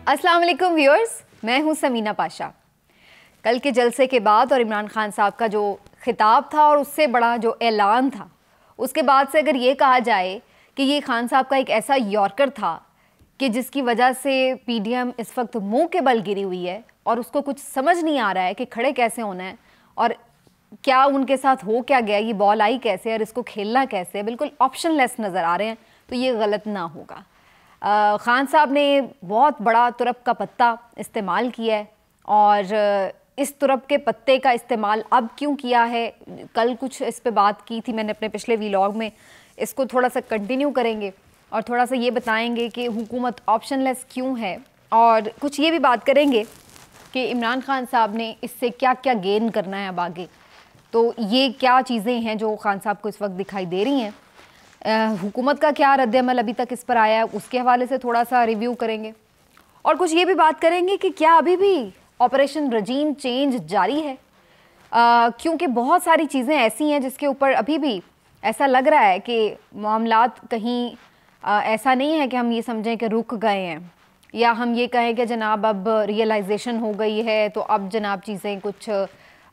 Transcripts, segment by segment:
अस्सलाम वालेकुम व्यूअर्स, मैं हूं समीना पाशा। कल के जलसे के बाद और इमरान खान साहब का जो खिताब था और उससे बड़ा जो ऐलान था, उसके बाद से अगर ये कहा जाए कि ये खान साहब का एक ऐसा यॉर्कर था कि जिसकी वजह से पीडीएम इस वक्त मुंह के बल गिरी हुई है और उसको कुछ समझ नहीं आ रहा है कि खड़े कैसे होना है और क्या उनके साथ हो क्या गया, ये बॉल आई कैसे और इसको खेलना कैसे, बिल्कुल ऑप्शनलेस नज़र आ रहे हैं, तो ये गलत ना होगा। खान साहब ने बहुत बड़ा तुरप का पत्ता इस्तेमाल किया है और इस तुरप के पत्ते का इस्तेमाल अब क्यों किया है, कल कुछ इस पे बात की थी मैंने अपने पिछले व्लॉग में, इसको थोड़ा सा कंटिन्यू करेंगे और थोड़ा सा ये बताएंगे कि हुकूमत ऑप्शनलेस क्यों है और कुछ ये भी बात करेंगे कि इमरान खान साहब ने इससे क्या क्या गेन करना है अब आगे। तो ये क्या चीज़ें हैं जो खान साहब को इस वक्त दिखाई दे रही हैं, हुकूमत का क्या रद्द-ए-अमल अभी तक इस पर आया है, उसके हवाले से थोड़ा सा रिव्यू करेंगे और कुछ ये भी बात करेंगे कि क्या अभी भी ऑपरेशन रजीम चेंज जारी है, क्योंकि बहुत सारी चीज़ें ऐसी हैं जिसके ऊपर अभी भी ऐसा लग रहा है कि मामलात कहीं ऐसा नहीं है कि हम ये समझें कि रुक गए हैं या हम ये कहें कि जनाब अब रियलाइजेशन हो गई है तो अब जनाब चीज़ें कुछ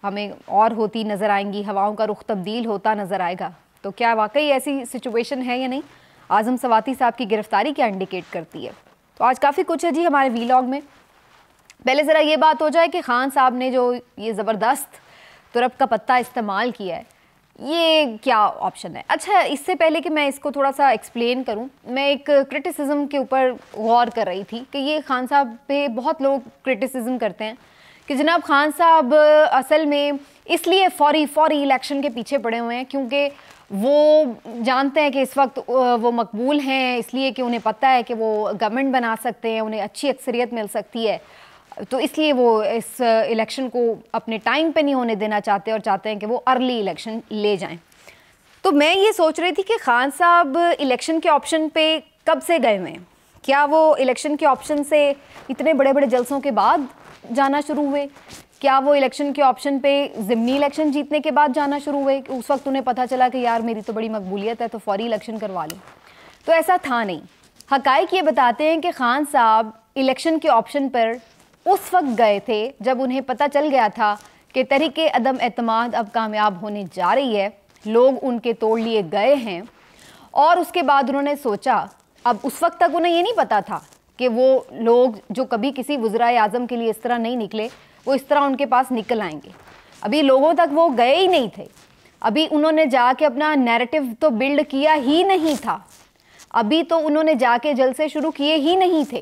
हमें और होती नज़र आएंगी, हवाओं का रुख तब्दील होता नज़र आएगा। तो क्या वाकई ऐसी सिचुएशन है या नहीं, आज़म सवाती साहब की गिरफ्तारी क्या इंडिकेट करती है। तो आज काफ़ी कुछ है जी हमारे व्लॉग में। पहले ज़रा ये बात हो जाए कि खान साहब ने जो ये ज़बरदस्त तुरप का पत्ता इस्तेमाल किया है, ये क्या ऑप्शन है। अच्छा, इससे पहले कि मैं इसको थोड़ा सा एक्सप्लेन करूं, मैं एक क्रिटिसिज्म के ऊपर गौर कर रही थी कि ये खान साहब पे बहुत लोग क्रिटिसिज्म करते हैं कि जनाब खान साहब असल में इसलिए फौरी इलेक्शन के पीछे पड़े हुए हैं क्योंकि वो जानते हैं कि इस वक्त वो मकबूल हैं, इसलिए कि उन्हें पता है कि वो गवर्नमेंट बना सकते हैं, उन्हें अच्छी अक्सरियत मिल सकती है, तो इसलिए वो इस इलेक्शन को अपने टाइम पे नहीं होने देना चाहते और चाहते हैं कि वो अर्ली इलेक्शन ले जाएं। तो मैं ये सोच रही थी कि खान साहब इलेक्शन के ऑप्शन पे कब से गए हुए हैं, क्या वो इलेक्शन के ऑप्शन से इतने बड़े बड़े जलसों के बाद जाना शुरू हुए, क्या वो इलेक्शन के ऑप्शन पे ज़िमनी इलेक्शन जीतने के बाद जाना शुरू हुए, उस वक्त उन्हें पता चला कि यार मेरी तो बड़ी मकबूलियत है तो फौरी इलेक्शन करवा लो। तो ऐसा था नहीं। हकाइक ये बताते हैं कि खान साहब इलेक्शन के ऑप्शन पर उस वक्त गए थे जब उन्हें पता चल गया था कि तहरीके अदम एतमाद अब कामयाब होने जा रही है, लोग उनके तोड़ लिए गए हैं और उसके बाद उन्होंने सोचा, अब उस वक्त तक उन्हें ये नहीं पता था कि वो लोग जो कभी किसी वज़ीर आज़म के लिए इस तरह नहीं निकले वो इस तरह उनके पास निकल आएंगे। अभी लोगों तक वो गए ही नहीं थे, अभी उन्होंने जाके अपना नैरेटिव तो बिल्ड किया ही नहीं था, अभी तो उन्होंने जाके जलसे शुरू किए ही नहीं थे,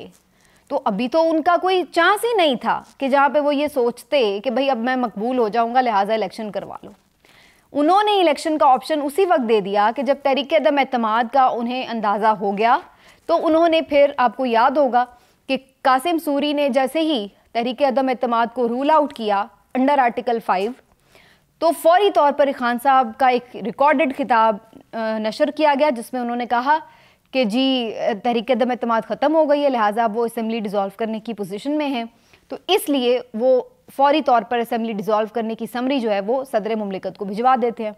तो अभी तो उनका कोई चांस ही नहीं था कि जहाँ पे वो ये सोचते कि भाई अब मैं मकबूल हो जाऊँगा लिहाजा इलेक्शन करवा लो। उन्होंने इलेक्शन का ऑप्शन उसी वक्त दे दिया कि जब तहरीक अदम एतमाद का उन्हें अंदाज़ा हो गया, तो उन्होंने फिर, आपको याद होगा कि कासिम सूरी ने जैसे ही तहरीक अदम एतमाद को रूल आउट किया अंडर आर्टिकल 5, तो फौरी तौर पर खान साहब का एक रिकॉर्डेड खिताब नशर किया गया जिसमें उन्होंने कहा कि जी तहरीक अदम एतमाद ख़त्म हो गई है, लिहाजा वो असम्बली डिज़ोल्व करने की पोजीशन में है, तो इसलिए वो फौरी तौर पर असम्बली डिज़ोल्व करने की समरी जो है वो सदर मुमलिकत को भिजवा देते हैं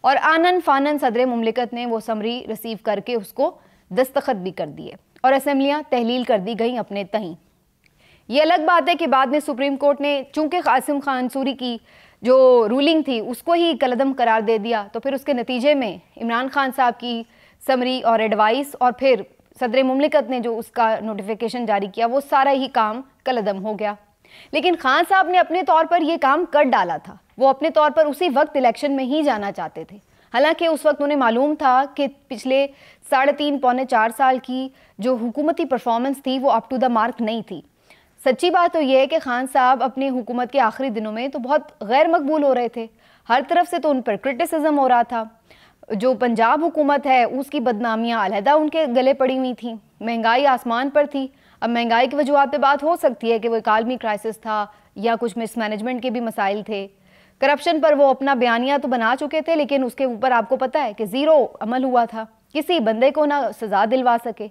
और आनन फानन सदर मुमलिकत ने वो समरी रिसीव करके उसको दस्तखत भी कर दिए और असम्बलियाँ तहलील कर दी गई अपने तहीं। ये अलग बात है कि बाद में सुप्रीम कोर्ट ने चूंकि कासिम खान सूरी की जो रूलिंग थी उसको ही कलअदम करार दे दिया, तो फिर उसके नतीजे में इमरान खान साहब की समरी और एडवाइस और फिर सदर मुमलिकत ने जो उसका नोटिफिकेशन जारी किया वो सारा ही काम कलअदम हो गया। लेकिन खान साहब ने अपने तौर पर यह काम कर डाला था, वो अपने तौर पर उसी वक्त इलेक्शन में ही जाना चाहते थे, हालांकि उस वक्त उन्हें मालूम था कि पिछले 3.5 पौने 4 साल की जो हुकूमती परफॉर्मेंस थी वो अप टू द मार्क नहीं थी। सच्ची बात तो यह है कि खान साहब अपनी हुकूमत के आखिरी दिनों में तो बहुत गैर मकबूल हो रहे थे, हर तरफ से तो उन पर क्रिटिसिज्म हो रहा था, जो पंजाब हुकूमत है उसकी बदनामियाँ अलहदा उनके गले पड़ी हुई थी, महंगाई आसमान पर थी। अब महंगाई की वजूहत पे बात हो सकती है कि वो इकालमी क्राइसिस था या कुछ मिसमैनेजमेंट के भी मसाइल थे, करप्शन पर वो अपना बयानिया तो बना चुके थे लेकिन उसके ऊपर आपको पता है कि ज़ीरो अमल हुआ था, किसी बंदे को ना सज़ा दिलवा सके,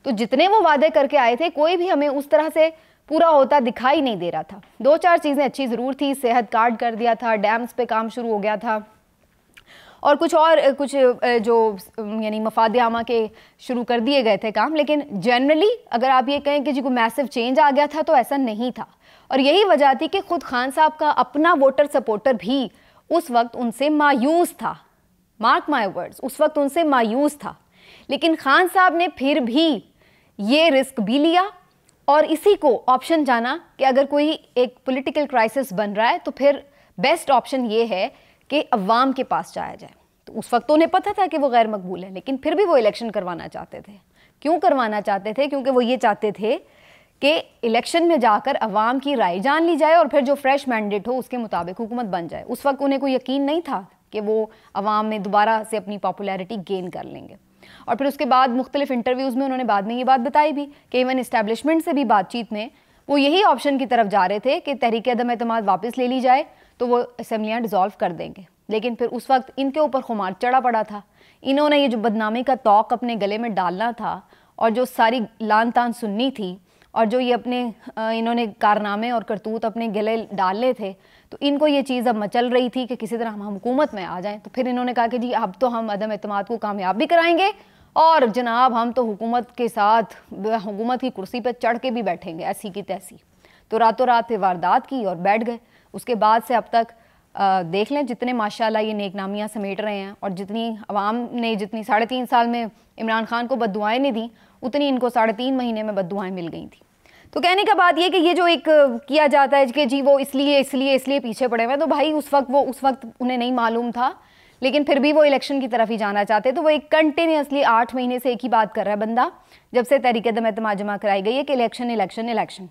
तो जितने वो वादे करके आए थे कोई भी हमें उस तरह से पूरा होता दिखाई नहीं दे रहा था। 2-4 चीज़ें अच्छी ज़रूर थी, सेहत कार्ड कर दिया था, डैम्स पे काम शुरू हो गया था और कुछ जो यानी मफाद आमा के शुरू कर दिए गए थे काम, लेकिन जनरली अगर आप ये कहें कि जी कोई मैसिव चेंज आ गया था तो ऐसा नहीं था। और यही वजह थी कि खुद खान साहब का अपना वोटर सपोर्टर भी उस वक्त उनसे मायूस था, मार्क माई वर्ड्स, उस वक्त उनसे मायूस था। लेकिन खान साहब ने फिर भी ये रिस्क भी लिया और इसी को ऑप्शन जाना कि अगर कोई एक पॉलिटिकल क्राइसिस बन रहा है तो फिर बेस्ट ऑप्शन ये है कि अवाम के पास जाया जाए। तो उस वक्त तो उन्हें पता था कि वो गैर मकबूल है, लेकिन फिर भी वो इलेक्शन करवाना चाहते थे। क्यों करवाना चाहते थे? क्योंकि वो ये चाहते थे कि इलेक्शन में जाकर अवाम की राय जान ली जाए और फिर जो फ्रेश मैंडेट हो उसके मुताबिक हुकूमत बन जाए। उस वक्त उन्हें कोई यकीन नहीं था कि वो अवाम में दोबारा से अपनी पॉपुलैरिटी गेन कर लेंगे। और फिर उसके बाद मुख्तलिफ इंटरव्यूज़ में उन्होंने बाद में ये बात बताई भी कि इवन इस्टेब्लिशमेंट से भी बातचीत में वो यही ऑप्शन की तरफ जा रहे थे कि तहरीक अदम एतमाद वापस ले ली जाए तो वो असम्बलियाँ डिज़ोल्व कर देंगे। लेकिन फिर उस वक्त इनके ऊपर खुमार चढ़ा पड़ा था। इन्होंने ये जो बदनामी का तौक अपने गले में डालना था और जो सारी लान तान सुननी थी और जो ये अपने इन्होंने कारनामे और करतूत अपने गले डालने थे, तो इनको ये चीज़ अब मचल रही थी कि किसी तरह हम हुकूमत में आ जाएं। तो फिर इन्होंने कहा कि जी अब तो हम अदम एतमाद को कामयाब भी कराएंगे और जनाब हम तो हुकूमत के साथ हुकूमत की कुर्सी पर चढ़ के भी बैठेंगे ऐसी की तैसी। तो रातों रात पे वारदात की और बैठ गए। उसके बाद से अब तक देख लें जितने माशाल्लाह ये नेकनामियाँ समेट रहे हैं और जितनी अवाम ने जितनी 3.5 साल में इमरान खान को बद्दुआएं नहीं दी, उतनी इनको 3.5 महीने में बद्दुआएं मिल गई थी। तो कहने का बात ये कि ये जो एक किया जाता है कि जी वो इसलिए पीछे पड़े हुए हैं, तो भाई उस वक्त उन्हें नहीं मालूम था, लेकिन फिर भी वो इलेक्शन की तरफ ही जाना चाहते। तो वो एक कंटिन्यूसली 8 महीने से एक ही बात कर रहा है बंदा, जब से तहरीक अदम एतमाद जमा कराई गई है कि इलेक्शन।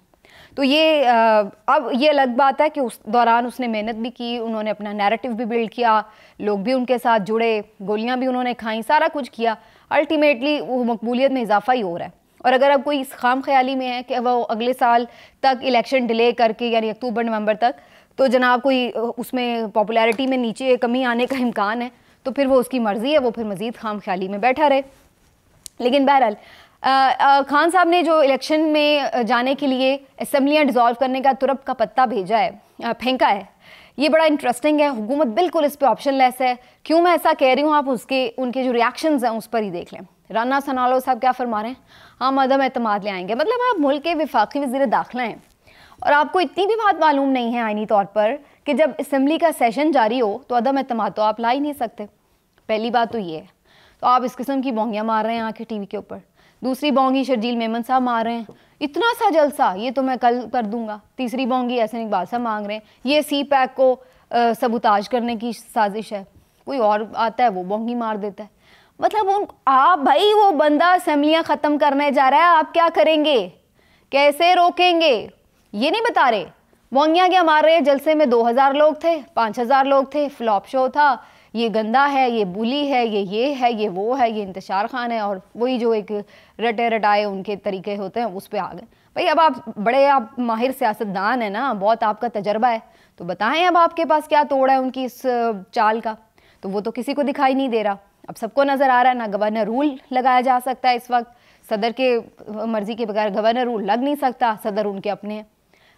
तो ये अब ये अलग बात है कि उस दौरान उसने मेहनत भी की, उन्होंने अपना नैरेटिव भी बिल्ड किया, लोग भी उनके साथ जुड़े, गोलियां भी उन्होंने खाई, सारा कुछ किया। अल्टीमेटली वो मकबूलियत में इजाफा ही हो रहा है। और अगर अब कोई इस खाम ख्याली में है कि वो अगले साल तक इलेक्शन डिले करके यानी अक्टूबर नवंबर तक तो जनाब कोई उसमें पॉपुलैरिटी में नीचे कमी आने का इम्कान है, तो फिर वो उसकी मर्ज़ी है, वो फिर मज़ीद खाम ख्याली में बैठा रहे। लेकिन बहरहाल खान साहब ने जो इलेक्शन में जाने के लिए असम्बलियाँ डिज़ोल्व करने का तुरप का पत्ता भेजा है, फेंका है, ये बड़ा इंटरेस्टिंग है। हुकूमत बिल्कुल इस पर ऑप्शन लेस है। क्यों मैं ऐसा कह रही हूँ, आप उनके जो रिएक्शंस हैं उस पर ही देख लें। राना सनालो साहब क्या फरमा रहे हैं, हम अदम एतमाद ले आएंगे। मतलब आप मुल्क के वफाकी वज़ीर दाखिला हैं और आपको इतनी भी बात मालूम नहीं है आइनी तौर पर कि जब असम्बली का सेशन जारी हो तो अदम एतमाद तो आप ला ही नहीं सकते। पहली बात तो ये है। तो आप इस किस्म की बोंगियाँ मार रहे हैं आके टीवी के ऊपर। दूसरी बोंगी शर्जील मेमन साहब मार रहे हैं, इतना सा जलसा ये तो मैं कल कर दूंगा। तीसरी बोंगी एहसन इकबाल साहब मांग रहे हैं ये CPAC को सबूताज करने की साजिश है। कोई और आता है वो बोंगी मार देता है। मतलब आप भाई वो बंदा असम्बलियाँ ख़त्म करने जा रहा है, आप क्या करेंगे, कैसे रोकेंगे, ये नहीं बता रहे। बोंगियाँ क्या मार रहे हैं, जलसे में 2000 लोग थे, 5000 लोग थे, फ्लॉप शो था, ये गंदा है, ये बुली है, ये है, ये वो है, ये इंतशार खान है, और वही जो एक रटे रटाए उनके तरीके होते हैं उस पर आ गए। भाई अब आप माहिर सियासतदान है ना, बहुत आपका तजर्बा है, तो बताएं अब आपके पास क्या तोड़ है उनकी इस चाल का। तो वो तो किसी को दिखाई नहीं दे रहा। अब सबको नज़र आ रहा है ना गवर्नर रूल लगाया जा सकता है इस वक्त, सदर के मर्जी के बगैर गवर्नर रूल लग नहीं सकता, सदर उनके अपने हैं।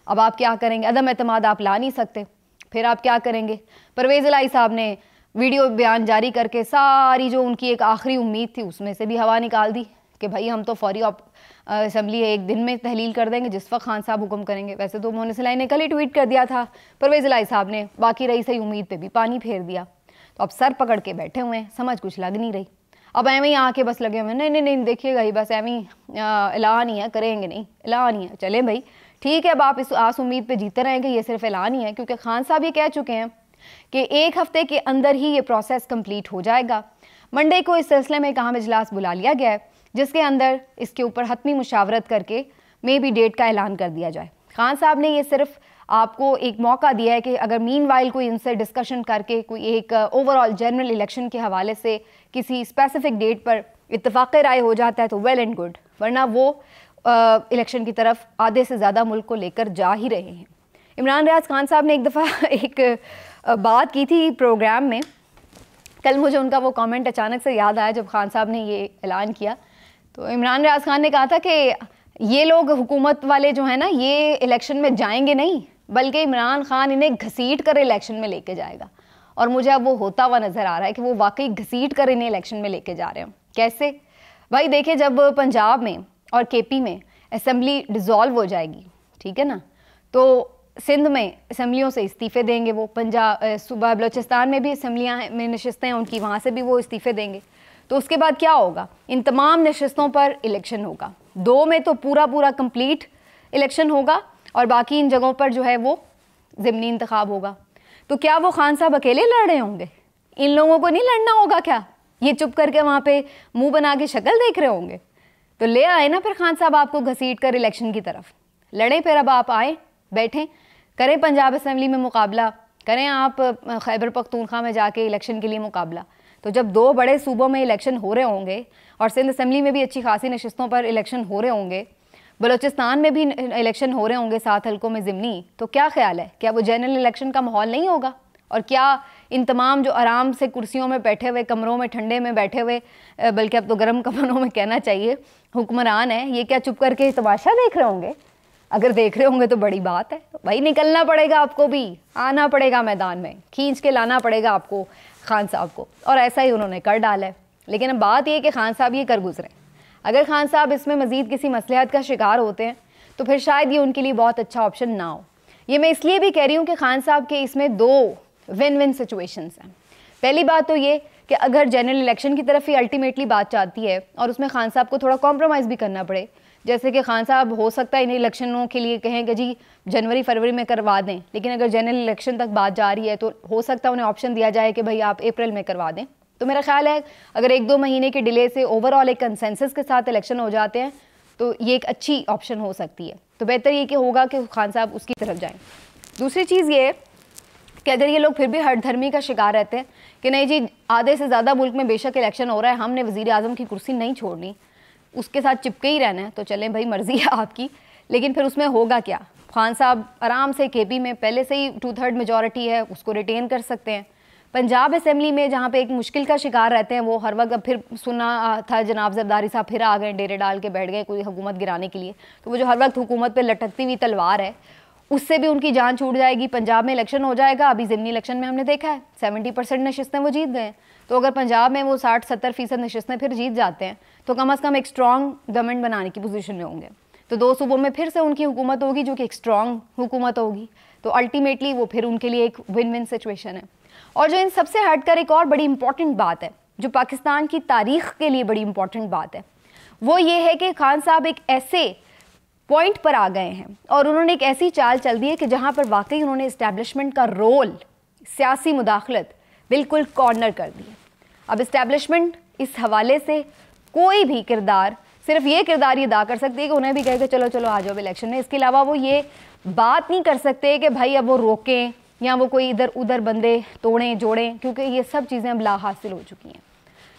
अब आप क्या करेंगे, अदम एतमाद आप ला नहीं सकते, फिर आप क्या करेंगे। परवेज़ इलाही साहब ने वीडियो बयान जारी करके सारी जो उनकी एक आखिरी उम्मीद थी उसमें से भी हवा निकाल दी कि भाई हम तो फौरी असम्बली एक दिन में तहलील कर देंगे जिस वक्त खान साहब हुक्म करेंगे। वैसे तो मोहन सलाई ने कल ही ट्वीट कर दिया था, परवेज़ इलाही साहब ने बाकी रही सही उम्मीद पे भी पानी फेर दिया। तो अब सर पकड़ के बैठे हुए हैं, समझ कुछ लग नहीं रही। अब एवं ही आके बस लगे हुए नहीं देखिएगा ही बस एवं ऐलान ही है, करेंगे नहीं, ऐलान ही है। चलें भाई ठीक है, अब आप इस आस उम्मीद पे जीते रहें कि ये सिर्फ ऐलान ही है, क्योंकि खान साहब ये कह चुके हैं कि 1 हफ्ते के अंदर ही ये प्रोसेस कंप्लीट हो जाएगा। मंडे को इस सिलसिले में एक अहम इजलास बुला लिया गया है जिसके अंदर इसके ऊपर हतमी मुशावरत करके मे बी डेट का ऐलान कर दिया जाए। खान साहब ने ये सिर्फ आपको एक मौका दिया है कि अगर मीनवाइल कोई इनसे डिस्कशन करके कोई एक ओवरऑल जनरल इलेक्शन के हवाले से किसी स्पेसिफिक डेट पर इत्तफाक़ राय हो जाता है तो वेल एंड गुड, वरना वो इलेक्शन की तरफ आधे से ज़्यादा मुल्क को लेकर जा ही रहे हैं। इमरान रियाज खान साहब ने एक दफ़ा एक बात की थी प्रोग्राम में, कल मुझे उनका वो कमेंट अचानक से याद आया जब खान साहब ने ये ऐलान किया। तो इमरान रियाज खान ने कहा था कि ये लोग हुकूमत वाले जो है ना ये इलेक्शन में जाएंगे नहीं, बल्कि इमरान खान इन्हें घसीट कर इलेक्शन में लेके जाएगा। और मुझे अब वो होता हुआ नज़र आ रहा है कि वो वाकई घसीट कर इन्हें इलेक्शन में लेके जा रहे हैं। कैसे भाई? देखिए, जब पंजाब में और केपी में असेंबली डिज़ोल्व हो जाएगी, ठीक है ना, तो सिंध में असम्बलियों से इस्तीफ़े देंगे वो, पंजाब सूबा बलोचिस्तान में भी असम्बलियाँ में नशस्तें हैं उनकी, वहाँ से भी वो इस्तीफ़े देंगे। तो उसके बाद क्या होगा? इन तमाम नशस्तों पर इलेक्शन होगा। 2 में तो पूरा कंप्लीट इलेक्शन होगा और बाकी इन जगहों पर जो है वो ज़िमनी इंतखाब होगा। तो क्या वो खान साहब अकेले लड़ रहे होंगे? इन लोगों को नहीं लड़ना होगा क्या? ये चुप करके वहाँ पे मुंह बना के शक्ल देख रहे होंगे? तो ले आए ना फिर खान साहब आपको घसीट कर इलेक्शन की तरफ, लड़ें फिर। अब आप आए, बैठें, करें पंजाब असम्बली में मुकाबला, करें आप खैबर पख्तूनख्वा में जाके इलेक्शन के लिए मुकाबला। तो जब 2 बड़े सूबों में इलेक्शन हो रहे होंगे और सिंध असम्बली में भी अच्छी खासी नशस्तों पर इलेक्शन हो रहे होंगे, बलूचिस्तान में भी इलेक्शन हो रहे होंगे 7 हल्कों में ज़िमनी, तो क्या ख्याल है, क्या वो जनरल इलेक्शन का माहौल नहीं होगा? और क्या इन तमाम जो आराम से कुर्सियों में बैठे हुए, कमरों में ठंडे में बैठे हुए, बल्कि अब तो गर्म कमरों में कहना चाहिए, हुक्मरान है, ये क्या चुप करके तमाशा देख रहे होंगे? अगर देख रहे होंगे तो बड़ी बात है भाई। निकलना पड़ेगा आपको भी, आना पड़ेगा मैदान में, खींच के लाना पड़ेगा आपको खान साहब को, और ऐसा ही उन्होंने कर डाला है। लेकिन अब बात यह कि खान साहब ये कर गुजरे। अगर खान साहब इसमें मज़ीद किसी मसलहत का शिकार होते हैं तो फिर शायद ये उनके लिए बहुत अच्छा ऑप्शन ना हो। ये मैं इसलिए भी कह रही हूँ कि खान साहब के इसमें 2 विन विन सिचुएशंस हैं। पहली बात तो ये कि अगर जनरल इलेक्शन की तरफ ही अल्टीमेटली बात चाहती है और उसमें खान साहब को थोड़ा कॉम्प्रोमाइज़ भी करना पड़े, जैसे कि खान साहब हो सकता है इन इलेक्शनों के लिए कहें कि जी जनवरी फरवरी में करवा दें, लेकिन अगर जनरल इलेक्शन तक बात जा रही है तो हो सकता है उन्हें ऑप्शन दिया जाए कि भाई आप अप्रैल में करवा दें। तो मेरा ख्याल है अगर 1-2 महीने के डिले से ओवरऑल एक कंसेंसस के साथ इलेक्शन हो जाते हैं तो ये एक अच्छी ऑप्शन हो सकती है। तो बेहतर ये कि होगा कि खान साहब उसकी तरफ जाएं। दूसरी चीज़ ये कि अगर ये लोग फिर भी हठधर्मी का शिकार रहते हैं कि नहीं जी आधे से ज़्यादा मुल्क में बेशक इलेक्शन हो रहा है, हमने वज़ीर आज़म की कुर्सी नहीं छोड़नी, उसके साथ चिपके ही रहना है, तो चलें भाई मर्ज़ी है आपकी, लेकिन फिर उसमें होगा क्या? खान साहब आराम से केपी में पहले से ही 2/3 मेजॉरिटी है, उसको रिटेन कर सकते हैं। पंजाब असम्बली में जहाँ पे एक मुश्किल का शिकार रहते हैं वो हर वक्त, अब फिर सुना था जनाब जरदारी साहब फिर आ गए, डेरे डाल के बैठ गए कोई हुकूमत गिराने के लिए, तो वो जो हर वक्त हुकूमत पे लटकती हुई तलवार है उससे भी उनकी जान छूट जाएगी। पंजाब में इलेक्शन हो जाएगा, अभी ज़िमनी इलेक्शन में हमने देखा है 70% नशस्तें वो जीत गए। तो अगर पंजाब में वो 60-70% नशस्तें फिर जीत जाते हैं तो कम अज़ कम एक स्ट्रॉन्ग गवर्नमेंट बनाने की पोजीशन में होंगे। तो 2 सूबों में फिर से उनकी हुकूमत होगी जो कि एक स्ट्रॉन्ग हुकूमत होगी। तो अल्टीमेटली वो फिर उनके लिए एक विन विन सिचुएशन है। और जो इन सबसे हटकर एक और बड़ी इंपॉर्टेंट बात है, जो पाकिस्तान की तारीख़ के लिए बड़ी इंपॉर्टेंट बात है, वो ये है कि खान साहब एक ऐसे पॉइंट पर आ गए हैं और उन्होंने एक ऐसी चाल चल दी है कि जहाँ पर वाकई उन्होंने इस्टेब्लिशमेंट का रोल, सियासी मुदाखलत बिल्कुल कॉर्नर कर दी है। अब इस्टेब्लिशमेंट इस हवाले से कोई भी किरदार, सिर्फ ये किरदार ये अदा कर सकती है कि उन्हें भी कहे कि चलो चलो आ जाओ इलेक्शन में। इसके अलावा वो ये बात नहीं कर सकते कि भाई अब वो रोकें या वो कोई इधर उधर बंदे तोड़ें जोड़ें, क्योंकि ये सब चीज़ें अब ला हासिल हो चुकी हैं।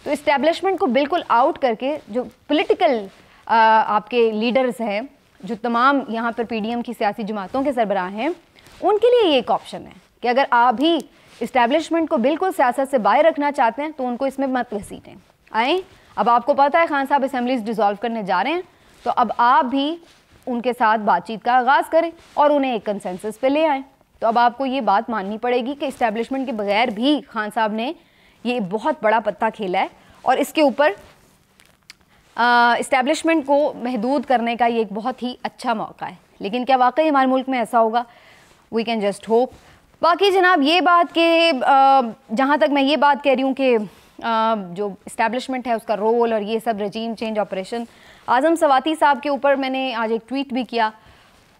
तो इस्टेब्लिशमेंट को बिल्कुल आउट करके जो पॉलिटिकल आपके लीडर्स हैं, जो तमाम यहाँ पर PDM की सियासी जमातों के सरबराह हैं, उनके लिए ये एक ऑप्शन है कि अगर आप भी इस्टेब्लिशमेंट को बिल्कुल सियासत से बाहर रखना चाहते हैं तो उनको इसमें मत घसीटें। आए, अब आपको पता है खान साहब असेंबलीज डिसॉल्व करने जा रहे हैं, तो अब आप भी उनके साथ बातचीत का आगाज़ करें और उन्हें एक कंसेंसस पे ले आएँ। तो अब आपको ये बात माननी पड़ेगी कि इस्टेब्लिशमेंट के बगैर भी खान साहब ने ये बहुत बड़ा पत्ता खेला है और इसके ऊपर इस्टेब्लिशमेंट को महदूद करने का ये एक बहुत ही अच्छा मौका है। लेकिन क्या वाकई हमारे मुल्क में ऐसा होगा? We can just hope. बाकी जनाब ये बात के जहाँ तक मैं ये बात कह रही हूँ कि जो इस्टेब्लिशमेंट है उसका रोल और ये सब रजीम चेंज ऑपरेशन, आज़म सवाती साहब के ऊपर मैंने आज एक ट्वीट भी किया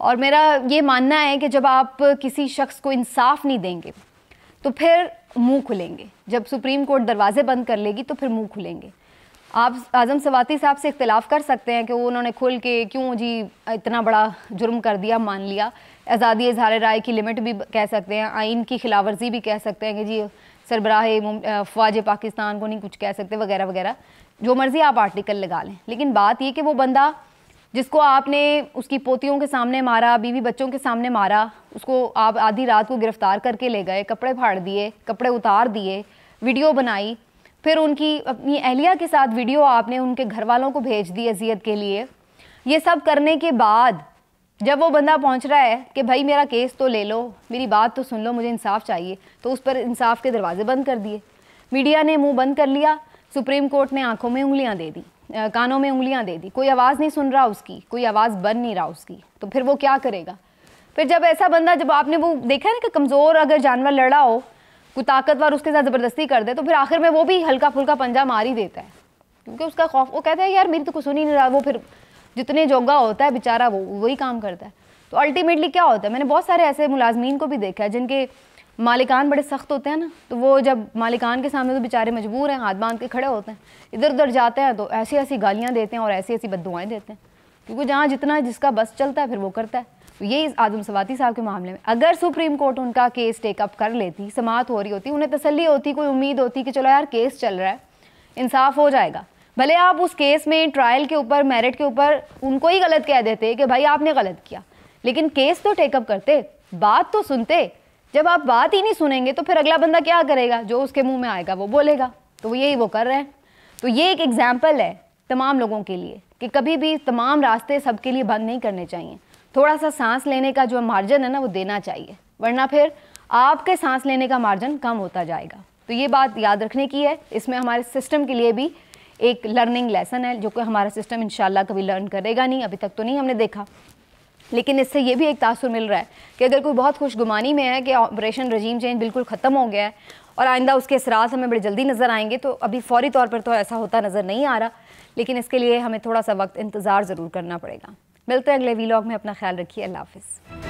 और मेरा ये मानना है कि जब आप किसी शख्स को इंसाफ नहीं देंगे तो फिर मुंह खुलेंगे, जब सुप्रीम कोर्ट दरवाजे बंद कर लेगी तो फिर मुंह खुलेंगे। आप आज़म सवाती साहब से इख्तिलाफ़ कर सकते हैं कि वो उन्होंने खुल के क्यों जी इतना बड़ा जुर्म कर दिया, मान लिया, आज़ादी इज़हार राय की लिमिट भी कह सकते हैं, आइन की खिलाफ वर्जी भी कह सकते हैं कि जी सरबराह फ़ौज पाकिस्तान को नहीं कुछ कह सकते वगैरह वगैरह, जो मर्ज़ी आप आर्टिकल लगा लें। लेकिन बात ये कि वो बंदा जिसको आपने उसकी पोतियों के सामने मारा, बीवी बच्चों के सामने मारा, उसको आप आधी रात को गिरफ़्तार करके ले गए, कपड़े फाड़ दिए, कपड़े उतार दिए, वीडियो बनाई, फिर उनकी अपनी अहलिया के साथ वीडियो आपने उनके घर वालों को भेज दी अजियत के लिए। ये सब करने के बाद जब वो बंदा पहुंच रहा है कि भाई मेरा केस तो ले लो, मेरी बात तो सुन लो, मुझे इंसाफ चाहिए, तो उस पर इंसाफ के दरवाजे बंद कर दिए। मीडिया ने मुंह बंद कर लिया, सुप्रीम कोर्ट ने आंखों में उंगलियां दे दी, कानों में उंगलियां दे दी, कोई आवाज़ नहीं सुन रहा उसकी, कोई आवाज़ बन नहीं रहा उसकी, तो फिर वो क्या करेगा? फिर जब ऐसा बंदा, जब आपने वो देखा है ना कि कमज़ोर अगर जानवर लड़ा हो, कोई ताकतवर उसके साथ ज़बरदस्ती कर दे, तो फिर आखिर में वो भी हल्का फुल्का पंजा मार ही देता है, क्योंकि उसका खौफ, वो कहता है यार मेरी तो कुछ सुन ही नहीं रहा। वो फिर जितने जोगा होता है बेचारा वो वही काम करता है। तो अल्टीमेटली क्या होता है, मैंने बहुत सारे ऐसे मुलाजमीन को भी देखा है जिनके मालिकान बड़े सख्त होते हैं ना, तो वो जब मालिकान के सामने तो बेचारे मजबूर हैं, हाथ बांध के खड़े होते हैं, इधर उधर जाते हैं तो ऐसी ऐसी गालियाँ देते हैं और ऐसी ऐसी बद्दुआएँ देते हैं, क्योंकि जहाँ जितना जिसका बस चलता है फिर वो करता है। तो यही आज़म सवाती साहब के मामले में अगर सुप्रीम कोर्ट उनका केस टेकअप कर लेती, समाअत हो रही होती, उन्हें तसल्ली होती, कोई उम्मीद होती कि चलो यार केस चल रहा है, इंसाफ हो जाएगा, भले आप उस केस में ट्रायल के ऊपर, मेरिट के ऊपर उनको ही गलत कह देते कि भाई आपने गलत किया, लेकिन केस तो टेकअप करते, बात तो सुनते। जब आप बात ही नहीं सुनेंगे तो फिर अगला बंदा क्या करेगा? जो उसके मुंह में आएगा वो बोलेगा। तो यही वो कर रहे हैं। तो ये एक एग्जाम्पल है तमाम लोगों के लिए कि कभी भी तमाम रास्ते सबके लिए बंद नहीं करने चाहिए। थोड़ा सा सांस लेने का जो मार्जिन है ना वो देना चाहिए, वरना फिर आपके सांस लेने का मार्जिन कम होता जाएगा। तो ये बात याद रखने की है। इसमें हमारे सिस्टम के लिए भी एक लर्निंग लेसन है, जो कि हमारा सिस्टम इंशाल्लाह कभी लर्न करेगा नहीं, अभी तक तो नहीं हमने देखा। लेकिन इससे ये भी एक तासुर मिल रहा है कि अगर कोई बहुत खुशगुमानी में है कि ऑपरेशन रजीम चेंज बिल्कुल ख़त्म हो गया है और आइंदा उसके असरात हमें बड़े जल्दी नज़र आएंगे, तो अभी फ़ौरी तौर पर तो ऐसा होता नज़र नहीं आ रहा, लेकिन इसके लिए हमें थोड़ा सा वक्त इंतज़ार ज़रूर करना पड़ेगा। मिलते हैं अगले वीलॉग में। अपना ख्याल रखिए। अल्लाह हाफ़िज़।